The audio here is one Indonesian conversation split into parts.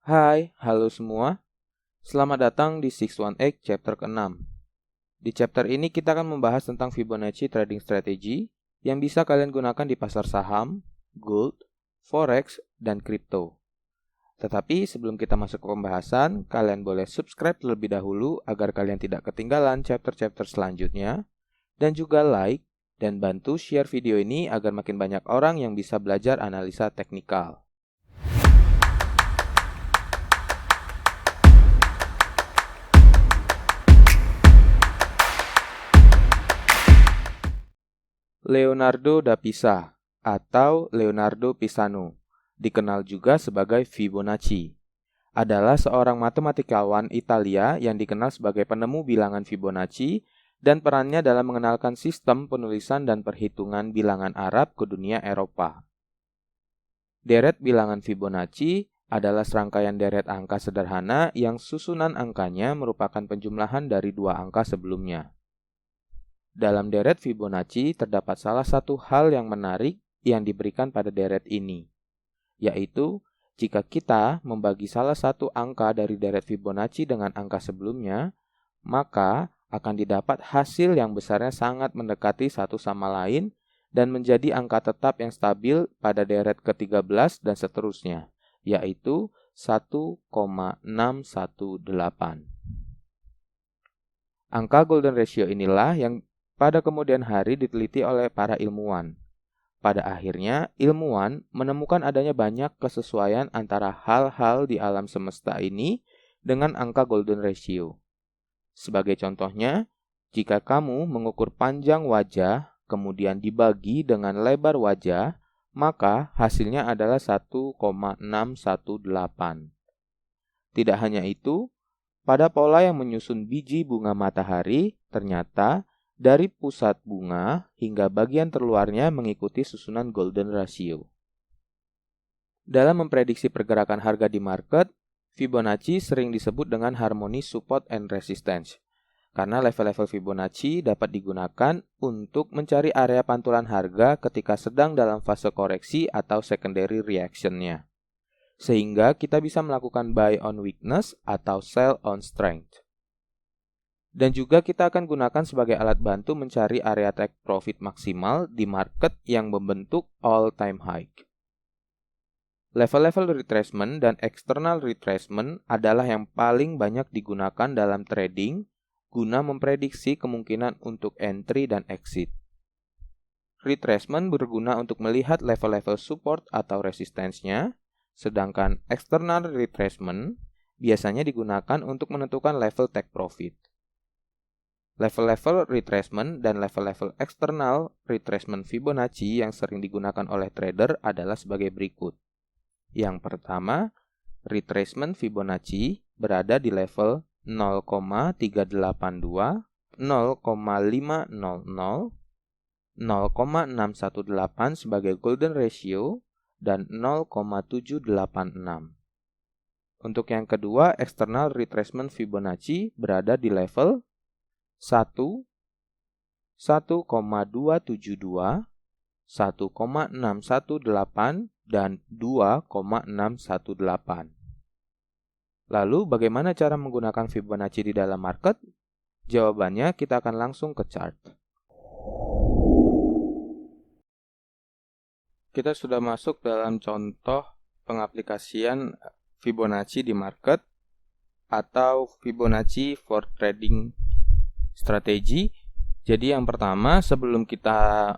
Hai, halo semua. Selamat datang di 618 chapter ke-6. Di chapter ini kita akan membahas tentang Fibonacci trading strategy yang bisa kalian gunakan di pasar saham, gold, forex, dan crypto. Tetapi sebelum kita masuk ke pembahasan, kalian boleh subscribe terlebih dahulu agar kalian tidak ketinggalan chapter-chapter selanjutnya, dan juga like dan bantu share video ini agar makin banyak orang yang bisa belajar analisa teknikal. Leonardo da Pisa atau Leonardo Pisano, dikenal juga sebagai Fibonacci, adalah seorang matematikawan Italia yang dikenal sebagai penemu bilangan Fibonacci dan perannya dalam mengenalkan sistem penulisan dan perhitungan bilangan Arab ke dunia Eropa. Deret bilangan Fibonacci adalah serangkaian deret angka sederhana yang susunan angkanya merupakan penjumlahan dari dua angka sebelumnya. Dalam deret Fibonacci terdapat salah satu hal yang menarik yang diberikan pada deret ini, yaitu jika kita membagi salah satu angka dari deret Fibonacci dengan angka sebelumnya, maka akan didapat hasil yang besarnya sangat mendekati satu sama lain dan menjadi angka tetap yang stabil pada deret ke-13 dan seterusnya, yaitu 1,618. Angka golden ratio inilah yang pada kemudian hari diteliti oleh para ilmuwan. Pada akhirnya, ilmuwan menemukan adanya banyak kesesuaian antara hal-hal di alam semesta ini dengan angka golden ratio. Sebagai contohnya, jika kamu mengukur panjang wajah, kemudian dibagi dengan lebar wajah, maka hasilnya adalah 1,618. Tidak hanya itu, pada pola yang menyusun biji bunga matahari, ternyata dari pusat bunga hingga bagian terluarnya mengikuti susunan golden ratio. Dalam memprediksi pergerakan harga di market, Fibonacci sering disebut dengan harmoni support and resistance, karena level-level Fibonacci dapat digunakan untuk mencari area pantulan harga ketika sedang dalam fase koreksi atau secondary reaction-nya, sehingga kita bisa melakukan buy on weakness atau sell on strength. Dan juga kita akan gunakan sebagai alat bantu mencari area take profit maksimal di market yang membentuk all-time high. Level-level retracement dan external retracement adalah yang paling banyak digunakan dalam trading guna memprediksi kemungkinan untuk entry dan exit. Retracement berguna untuk melihat level-level support atau resistance-nya, sedangkan external retracement biasanya digunakan untuk menentukan level take profit. Level-level retracement dan level-level eksternal retracement Fibonacci yang sering digunakan oleh trader adalah sebagai berikut. Yang pertama, retracement Fibonacci berada di level 0,382, 0,500, 0,618 sebagai golden ratio, dan 0,786. Untuk yang kedua, external retracement Fibonacci berada di level 1, 1,272, 1,618, dan 2,618. Lalu bagaimana cara menggunakan Fibonacci di dalam market? Jawabannya kita akan langsung ke chart. Kita sudah masuk dalam contoh pengaplikasian Fibonacci di market atau Fibonacci for trading strategi. Jadi yang pertama, sebelum kita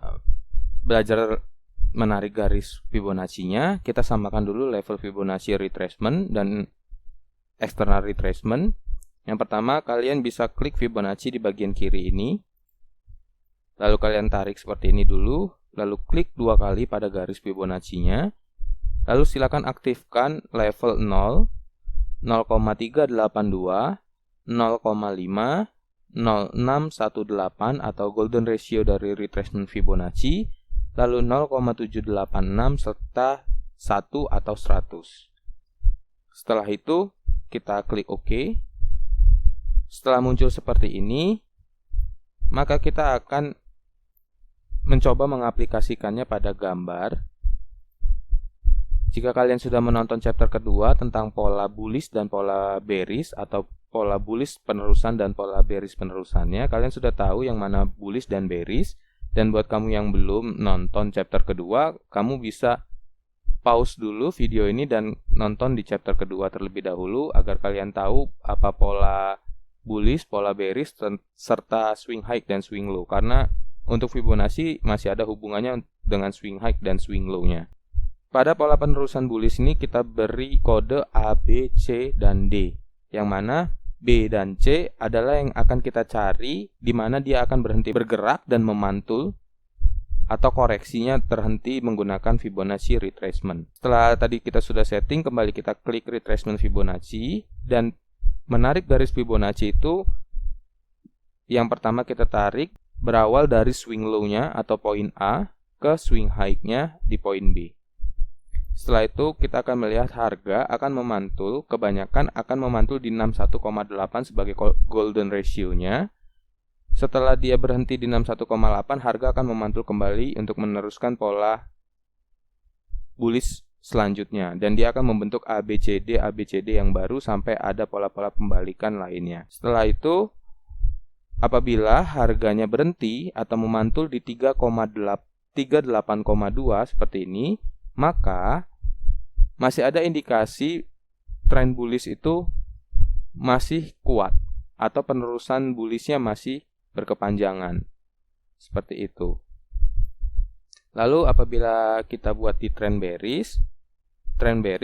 belajar menarik garis Fibonacci-nya, kita samakan dulu level Fibonacci retracement dan external retracement. Yang pertama, kalian bisa klik Fibonacci di bagian kiri ini. Lalu kalian tarik seperti ini dulu, lalu klik 2 kali pada garis Fibonacci-nya. Lalu silakan aktifkan level 0, 0,382, 0,5, 0,618 atau golden ratio dari retracement Fibonacci, lalu 0,786 serta 1 atau 100. Setelah itu, kita klik OK. Setelah muncul seperti ini, maka kita akan mencoba mengaplikasikannya pada gambar. Jika kalian sudah menonton chapter kedua tentang pola bullish dan pola bearish atau pola bullish penerusan dan pola bearish penerusannya, kalian sudah tahu yang mana bullish dan bearish. Dan buat kamu yang belum nonton chapter kedua, kamu bisa pause dulu video ini dan nonton di chapter kedua terlebih dahulu agar kalian tahu apa pola bullish, pola bearish, serta swing high dan swing low. Karena untuk Fibonacci masih ada hubungannya dengan swing high dan swing low-nya. Pada pola penerusan bullish ini kita beri kode A, B, C, dan D. Yang mana B dan C adalah yang akan kita cari di mana dia akan berhenti bergerak dan memantul atau koreksinya terhenti menggunakan Fibonacci retracement. Setelah tadi kita sudah setting, kembali kita klik retracement Fibonacci dan menarik garis Fibonacci itu yang pertama kita tarik berawal dari swing low-nya atau poin A ke swing high-nya di poin B. Setelah itu kita akan melihat harga akan memantul, kebanyakan akan memantul di 61,8 sebagai golden ratio-nya. Setelah dia berhenti di 61,8, harga akan memantul kembali untuk meneruskan pola bullish selanjutnya. Dan dia akan membentuk ABCD yang baru sampai ada pola-pola pembalikan lainnya. Setelah itu, apabila harganya berhenti atau memantul di 38,2 seperti ini, maka masih ada indikasi tren bullish itu masih kuat atau penerusan bullishnya masih berkepanjangan. Seperti itu. Lalu apabila kita buat di tren bearish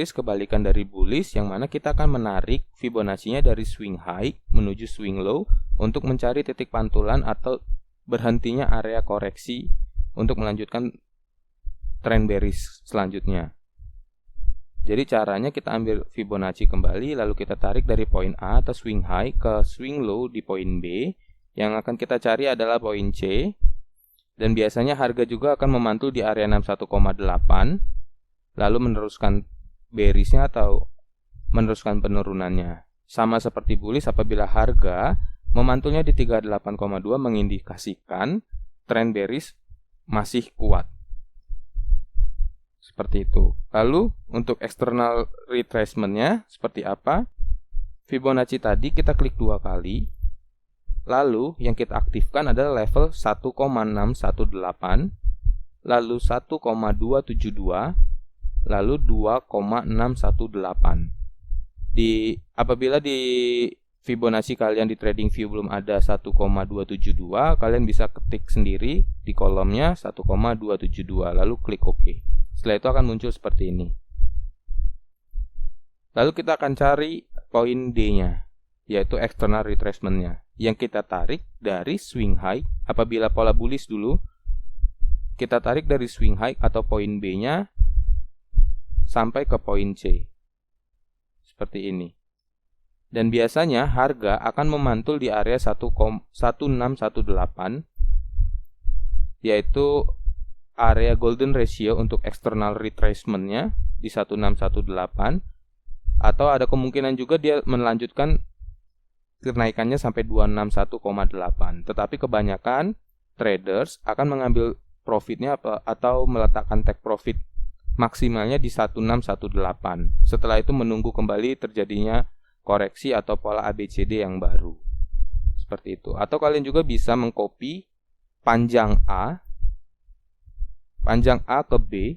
kebalikan dari bullish yang mana kita akan menarik Fibonacci-nya dari swing high menuju swing low untuk mencari titik pantulan atau berhentinya area koreksi untuk melanjutkan tren bearish selanjutnya. Jadi caranya kita ambil Fibonacci kembali lalu kita tarik dari poin A atau swing high ke swing low di poin B. Yang akan kita cari adalah poin C. Dan biasanya harga juga akan memantul di area 61,8 lalu meneruskan bearishnya atau meneruskan penurunannya. Sama seperti bullish, apabila harga memantulnya di 38,2 mengindikasikan tren bearish masih kuat. Seperti itu. Lalu untuk external retracement-nya seperti apa? Fibonacci tadi kita klik 2 kali. Lalu yang kita aktifkan adalah level 1,618, lalu 1,272, lalu 2,618. Apabila di Fibonacci kalian di TradingView belum ada 1,272, kalian bisa ketik sendiri di kolomnya 1,272 lalu klik OK. Setelah itu akan muncul seperti ini. Lalu kita akan cari poin D-nya, yaitu external retracement-nya, yang kita tarik dari swing high. Apabila pola bullish dulu, kita tarik dari swing high atau poin B-nya sampai ke poin C. Seperti ini. Dan biasanya harga akan memantul di area 1618, yaitu area golden ratio untuk external retracement-nya di 1618, atau ada kemungkinan juga dia melanjutkan kenaikannya sampai 261,8. Tetapi kebanyakan traders akan mengambil profitnya atau meletakkan take profit maksimalnya di 1618. Setelah itu menunggu kembali terjadinya koreksi atau pola ABCD yang baru. Seperti itu. Atau kalian juga bisa mengcopy panjang A ke B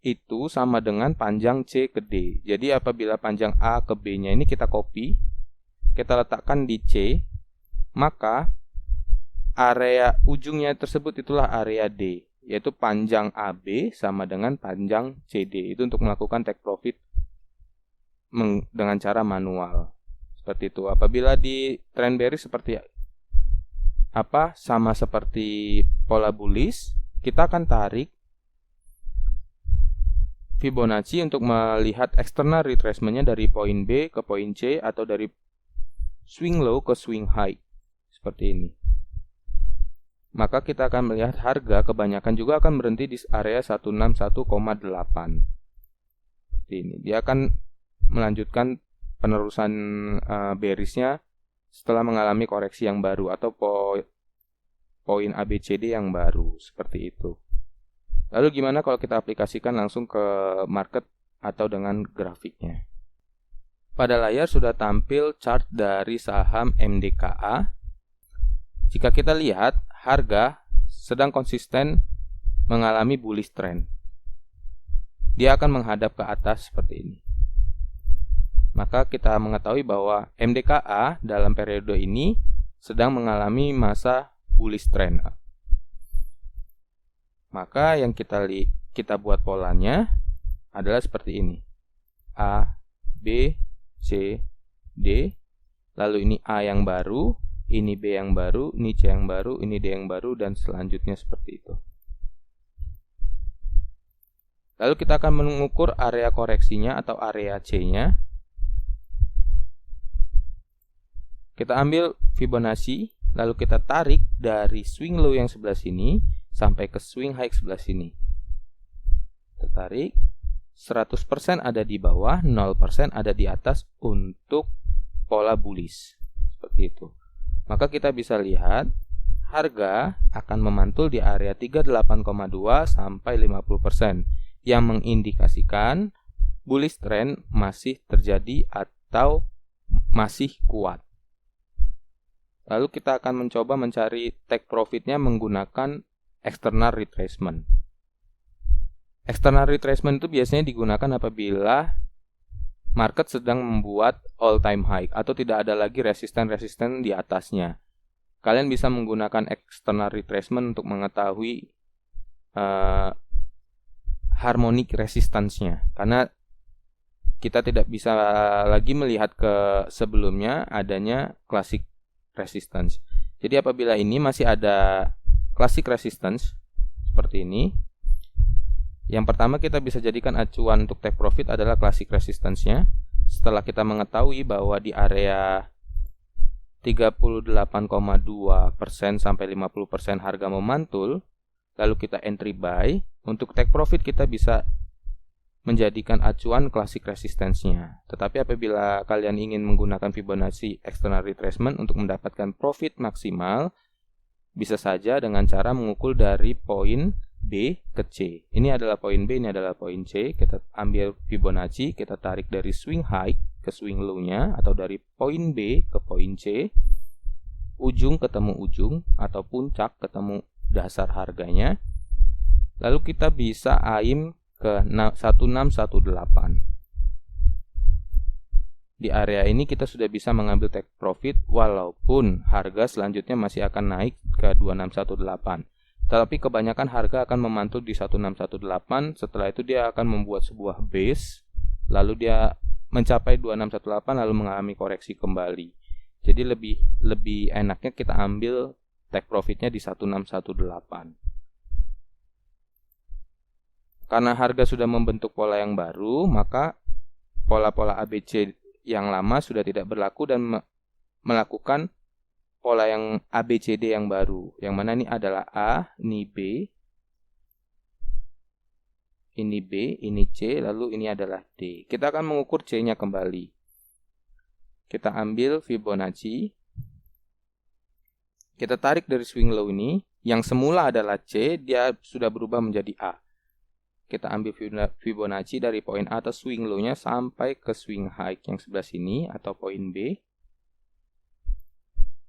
itu sama dengan panjang C ke D. Jadi apabila panjang A ke B-nya ini kita copy, kita letakkan di C, maka area ujungnya tersebut itulah area D, yaitu panjang AB sama dengan panjang CD. Itu untuk melakukan take profit dengan cara manual. Seperti itu. Apabila di trend bearish seperti apa? Sama seperti pola bullish, kita akan tarik Fibonacci untuk melihat external retracement-nya dari poin B ke poin C atau dari swing low ke swing high. Seperti ini. Maka kita akan melihat harga kebanyakan juga akan berhenti di area 161,8. Seperti ini. Dia akan melanjutkan penerusan bearish-nya setelah mengalami koreksi yang baru atau poin ABCD yang baru. Seperti itu. Lalu gimana kalau kita aplikasikan langsung ke market atau dengan grafiknya. Pada layar sudah tampil chart dari saham MDKA. Jika kita lihat, harga sedang konsisten mengalami bullish trend. Dia akan menghadap ke atas seperti ini. Maka kita mengetahui bahwa MDKA dalam periode ini sedang mengalami masa bullish trend. Maka yang kita buat polanya adalah seperti ini. A, B, C, D. Lalu ini A yang baru, ini B yang baru, ini C yang baru, ini D yang baru, dan selanjutnya seperti itu. Lalu kita akan mengukur area koreksinya atau area C-nya. Kita ambil Fibonacci, lalu kita tarik dari swing low yang sebelah sini sampai ke swing high sebelah sini. Kita tarik, 100% ada di bawah, 0% ada di atas untuk pola bullish. Seperti itu. Maka kita bisa lihat harga akan memantul di area 38,2 sampai 50% yang mengindikasikan bullish trend masih terjadi atau masih kuat. Lalu kita akan mencoba mencari take profitnya menggunakan external retracement. External retracement itu biasanya digunakan apabila market sedang membuat all time high atau tidak ada lagi resisten-resisten di atasnya. Kalian bisa menggunakan external retracement untuk mengetahui harmonic resistance-nya, karena kita tidak bisa lagi melihat ke sebelumnya adanya classic resistance. Jadi apabila ini masih ada classic resistance seperti ini, yang pertama kita bisa jadikan acuan untuk take profit adalah classic resistance-nya. Setelah kita mengetahui bahwa di area 38,2% sampai 50% harga memantul, lalu kita entry buy, untuk take profit kita bisa menjadikan acuan classic resistance-nya. Tetapi apabila kalian ingin menggunakan Fibonacci external retracement untuk mendapatkan profit maksimal, bisa saja dengan cara mengukur dari poin B ke C. Ini adalah poin B, ini adalah poin C. Kita ambil Fibonacci, kita tarik dari swing high ke swing low-nya, atau dari poin B ke poin C, ujung ketemu ujung, atau puncak ketemu dasar harganya. Lalu kita bisa aim ke 1618. Di area ini kita sudah bisa mengambil take profit walaupun harga selanjutnya masih akan naik ke 2618. Tetapi kebanyakan harga akan memantul di 1618, setelah itu dia akan membuat sebuah base, lalu dia mencapai 2618 lalu mengalami koreksi kembali. Jadi lebih enaknya kita ambil take profitnya di 1618. Karena harga sudah membentuk pola yang baru, maka pola-pola ABC yang lama sudah tidak berlaku dan melakukan pola yang ABCD yang baru. Yang mana ini adalah A, ini B, ini B, ini C, lalu ini adalah D. Kita akan mengukur C-nya kembali. Kita ambil Fibonacci. Kita tarik dari swing low ini, yang semula adalah C, dia sudah berubah menjadi A. Kita ambil Fibonacci dari poin A atau swing low-nya sampai ke swing high yang sebelah sini atau poin B.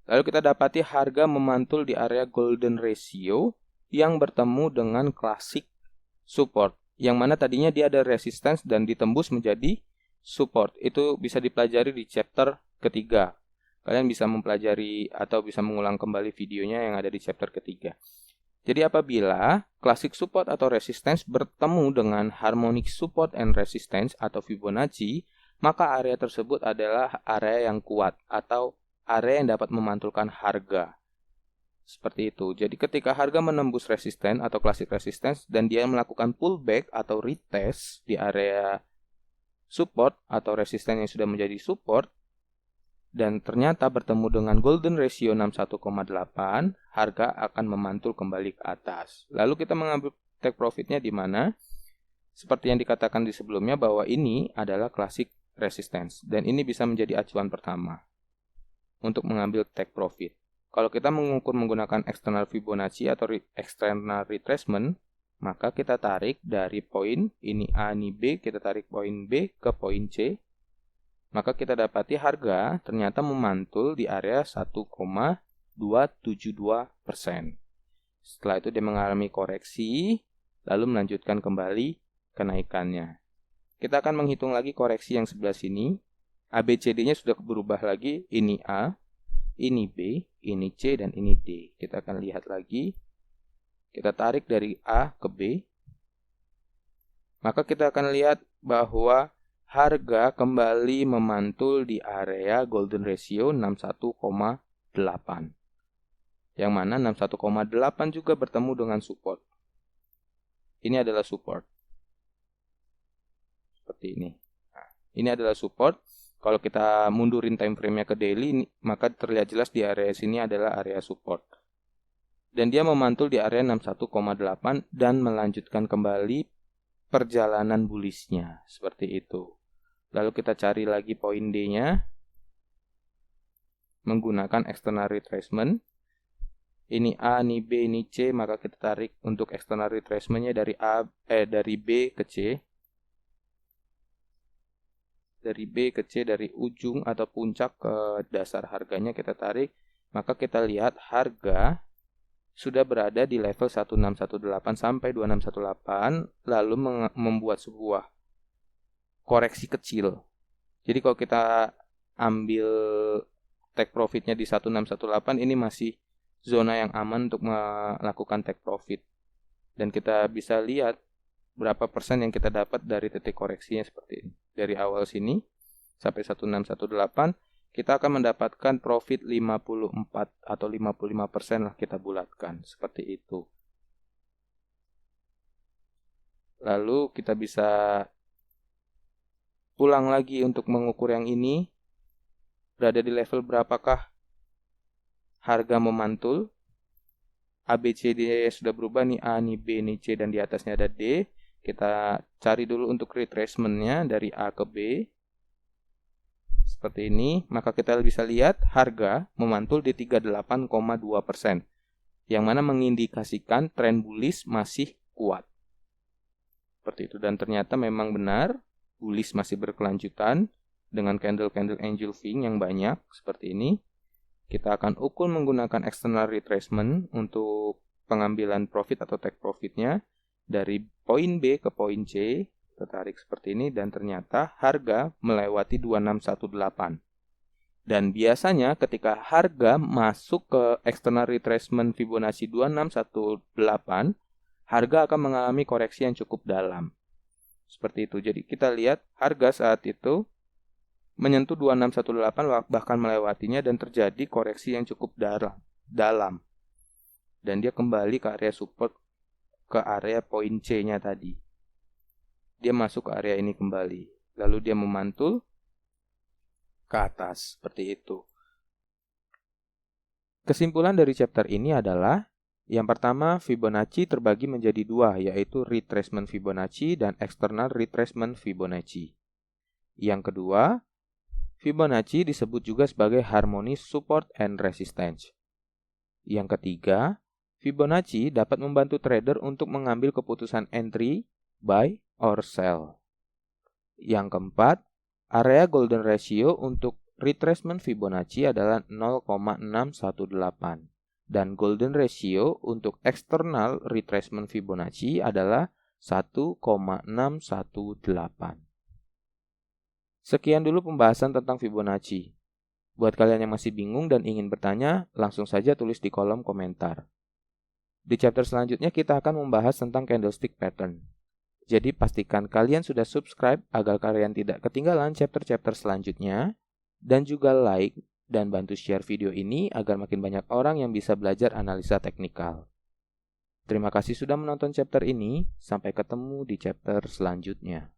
Lalu kita dapati harga memantul di area golden ratio yang bertemu dengan classic support. Yang mana tadinya dia ada resistance dan ditembus menjadi support. Itu bisa dipelajari di chapter ketiga. Kalian bisa mempelajari atau bisa mengulang kembali videonya yang ada di chapter ketiga. Jadi apabila classic support atau resistance bertemu dengan harmonic support and resistance atau Fibonacci, maka area tersebut adalah area yang kuat atau area yang dapat memantulkan harga. Seperti itu. Jadi ketika harga menembus resistance atau classic resistance dan dia melakukan pullback atau retest di area support atau resistance yang sudah menjadi support, dan ternyata bertemu dengan golden ratio 61,8, harga akan memantul kembali ke atas. Lalu kita mengambil take profitnya di mana? Seperti yang dikatakan di sebelumnya bahwa ini adalah classic resistance. Dan ini bisa menjadi acuan pertama untuk mengambil take profit. Kalau kita mengukur menggunakan external Fibonacci atau external retracement, maka kita tarik dari poin ini A, ini B, kita tarik poin B ke poin C. Maka kita dapati harga ternyata memantul di area 1,272%. Setelah itu dia mengalami koreksi, lalu melanjutkan kembali kenaikannya. Kita akan menghitung lagi koreksi yang sebelah sini. ABCD-nya sudah berubah lagi, ini A, ini B, ini C, dan ini D. Kita akan lihat lagi. Kita tarik dari A ke B. Maka kita akan lihat bahwa harga kembali memantul di area golden ratio 61,8. Yang mana 61,8 juga bertemu dengan support. Ini adalah support. Seperti ini. Nah, ini adalah support. Kalau kita mundurin time frame-nya ke daily, maka terlihat jelas di area sini adalah area support. Dan dia memantul di area 61,8 dan melanjutkan kembali perjalanan bullish-nya. Seperti itu. Lalu kita cari lagi poin D-nya. Menggunakan external retracement. Ini A, ini B, ini C, maka kita tarik untuk external retracement-nya dari B ke C. Dari B ke C, dari ujung atau puncak ke dasar harganya kita tarik, maka kita lihat harga sudah berada di level 1618 sampai 2618, lalu membuat sebuah koreksi kecil. Jadi kalau kita ambil take profitnya di 1618, ini masih zona yang aman untuk melakukan take profit. Dan kita bisa lihat berapa persen yang kita dapat dari titik koreksinya seperti ini. Dari awal sini sampai 1618, kita akan mendapatkan profit 54 atau 55% lah kita bulatkan. Seperti itu. Lalu kita bisa ulang lagi untuk mengukur yang ini. Berada di level berapakah harga memantul. ABCD sudah berubah nih, A, nih B, nih C, dan di atasnya ada D. Kita cari dulu untuk retracement-nya dari A ke B. Seperti ini, maka kita bisa lihat harga memantul di 38,2%. Yang mana mengindikasikan tren bullish masih kuat. Seperti itu, dan ternyata memang benar, bullish masih berkelanjutan dengan candle-candle angel wing yang banyak, seperti ini. Kita akan ukur menggunakan external retracement untuk pengambilan profit atau take profitnya dari poin B ke poin C. Kita tarik seperti ini dan ternyata harga melewati 2618. Dan biasanya ketika harga masuk ke external retracement Fibonacci 2618, harga akan mengalami koreksi yang cukup dalam. Seperti itu. Jadi kita lihat harga saat itu menyentuh 2618 bahkan melewatinya dan terjadi koreksi yang cukup dalam. Dan dia kembali ke area support, ke area poin C-nya tadi. Dia masuk ke area ini kembali. Lalu dia memantul ke atas, seperti itu. Kesimpulan dari chapter ini adalah, yang pertama, Fibonacci terbagi menjadi dua, yaitu retracement Fibonacci dan external retracement Fibonacci. Yang kedua, Fibonacci disebut juga sebagai harmonic support and resistance. Yang ketiga, Fibonacci dapat membantu trader untuk mengambil keputusan entry, buy, or sell. Yang keempat, area golden ratio untuk retracement Fibonacci adalah 0,618 dan golden ratio untuk external retracement Fibonacci adalah 1,618. Sekian dulu pembahasan tentang Fibonacci. Buat kalian yang masih bingung dan ingin bertanya, langsung saja tulis di kolom komentar. Di chapter selanjutnya kita akan membahas tentang candlestick pattern. Jadi pastikan kalian sudah subscribe agar kalian tidak ketinggalan chapter-chapter selanjutnya. Dan juga like dan bantu share video ini agar makin banyak orang yang bisa belajar analisa teknikal. Terima kasih sudah menonton chapter ini. Sampai ketemu di chapter selanjutnya.